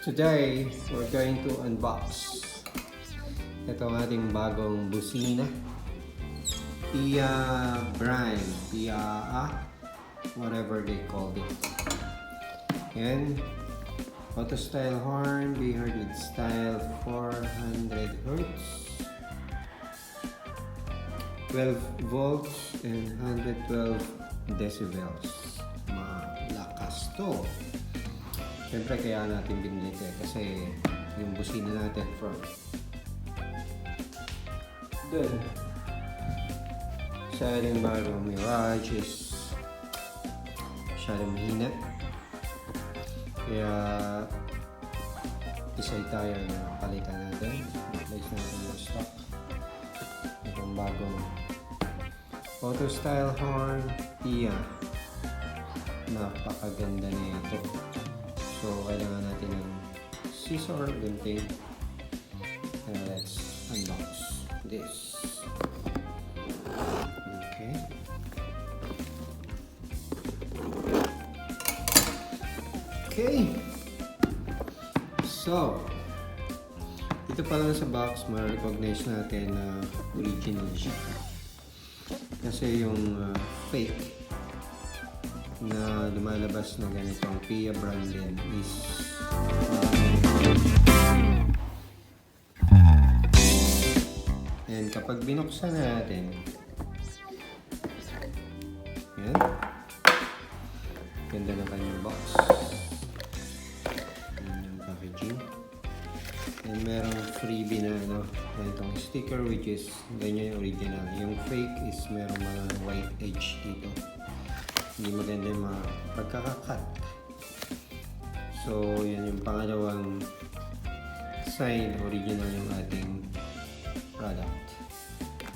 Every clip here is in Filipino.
Today, we're going to unbox ito ang ating bagong busina. Piaa brand, Piaa, whatever they called it. And auto style horn, be heard with style 400 Hz, 12 volts and 112 decibels. Malakas to. Siyempre kaya natin binili ito kasi yung busina natin from dun sa ating bagong Mirage is masyadong mahina. Kaya decide tayo na palitan natin. Replace natin yung stock. Itong bagong auto style horn Piaa. Napakaganda na ito. So, kailangan natin ng scissor, gunting. And let's unbox this. Okay. Okay. So, ito pa lang sa box, ma-recognize natin na original siya. Kasi yung fake na lumalabas na ganitong Piaa brand din is and kapag binuksan natin yan, ganda na kanyang box, yan yung packaging, and merong freebie na ganitong sticker which is ganyan yung original. Yung fake is merong mga white edge dito, hindi maganda yung mga pagkakakat. So, yan yung pangalawang sign original yung ating product.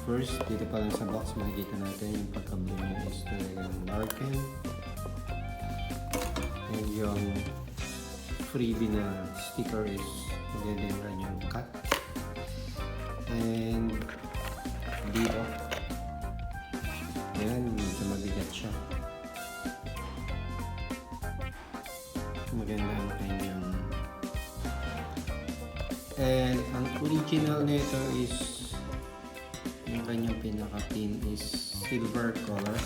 First, dito pa lang sa box makikita natin yung pagka-blue niya is talagang darken. And yung freebie na sticker is maganda yung kanyang cut. And dito, yan, medyo mabigat siya. Maganda ang kanyang, and ang original nito is yung kanyang pinaka-pin is silver color.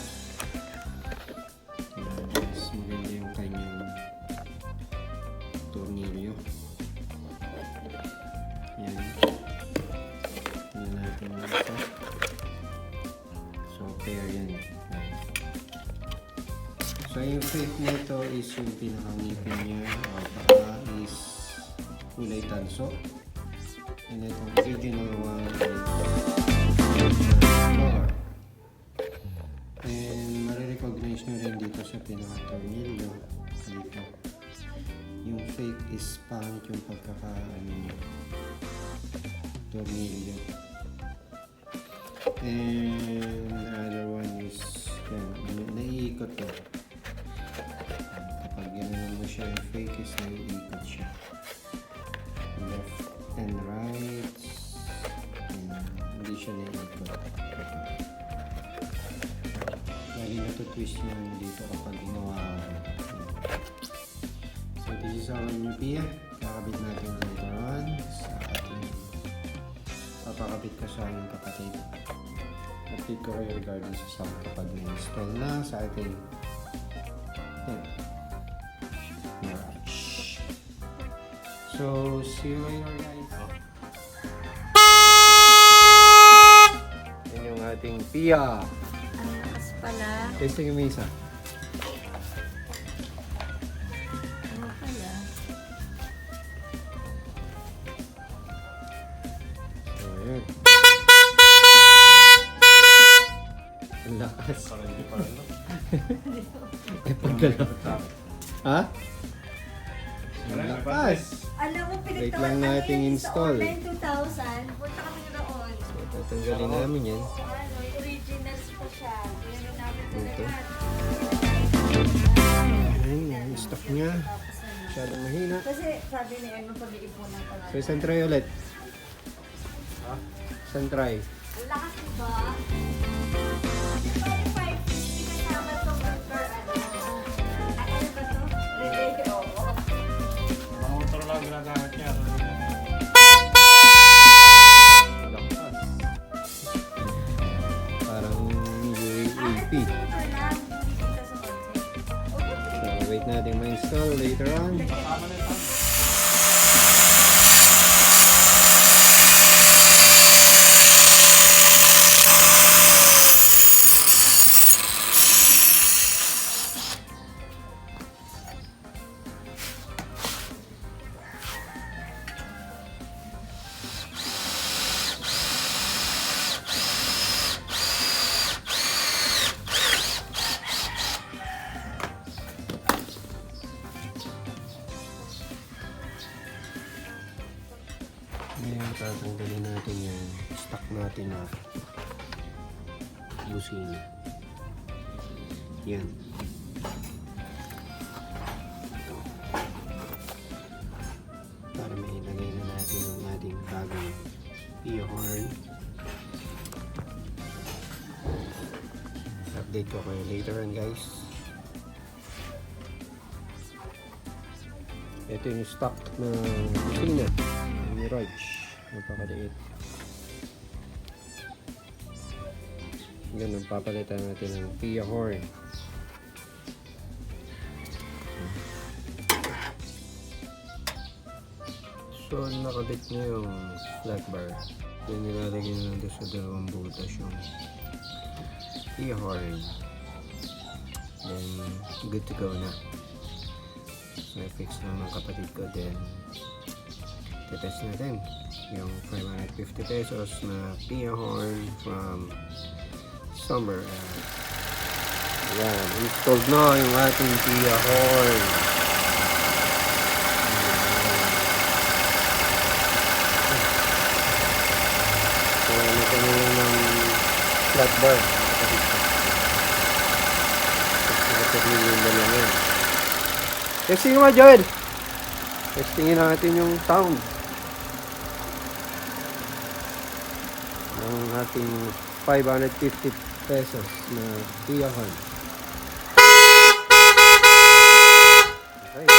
Yes, maganda yung kanyang tornilyo. Yan. Tingnan natin yung isa. So, pair yan. So, yung fake nito is yung pinakangipin niya o baka is kulay tanso. And itong original one is color. And marirecognize nyo rin dito sa pinaka-tornilyo. Dito. Yung fake is pangit yung pagkaka-ano niya. Tornilyo. And the other one is yan, naiikot to. Gano'n mo siya, yung fake is naiikot siya. Left and right. Hindi siya naiikot. Lagi natutwist niya dito kapag ginawa ko. So this is our new Piaa. Kakabit natin later on sa ating papakabit ko sa aking kapatid. Update ko kayo regarding sa sound kapag na-install na sa ating Mirage. So, see you later guys. Yan yung ating Piaa. Ang lakas pala. Testing yung isa. Ano kaya? So, yun. Ang lakas. Eh, pagkalaw. Ha? Ang lakas. Alam mo, Wait lang nating install. Sa online 2,000, punta kami doon. So, tatanggalin namin yan. Oo, ano, originals pa siya. Meron namin sa Ito. lahat. Ayan, yung stock niya. Masyadong mahina. Kasi sabi ni Emma, pag-iipunan pa So, isang try ulit. Isang try. Ang lakas diba? Ito, 550 kasama itong per ano. Ano ba ito? Relay, oo. Motor lang na natin ma-install later on. Ngayon, tatanggalin natin yung stock natin na busina. Yan. Ito. Para may ilagay na natin yung ating bagong Piaa horn. Update ko kayo later on, guys. Ito yung stock na busina. Mirage. Napakaliit. Ganun, papalitan natin ng Piaa horn. So, nakabit na yung flat bar. Then, nilalagay na lang sa dalawang butas yung Piaa horn. Then, good to go na. So, i-fix lang ng kapatid ko. Then, test natin yung 550 pesos na Piaa horn from Summer. Ayan, installed na yung ating Piaa horn. So, ano ko na lang ng flat bar. Testing mo, Joel! Testingin natin yung sound ng ating 550 pesos na Piaa horn. Okay.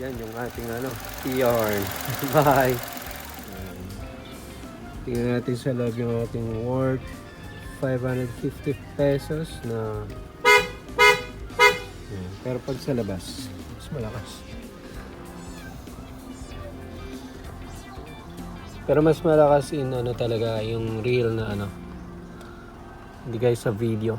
Yan yung ating Piaa horn. Bye! Tingnan natin sa loob yung ating worth 550 pesos na pero pag sa labas mas malakas. Pero mas malakas in talaga yung real na hindi guys sa video.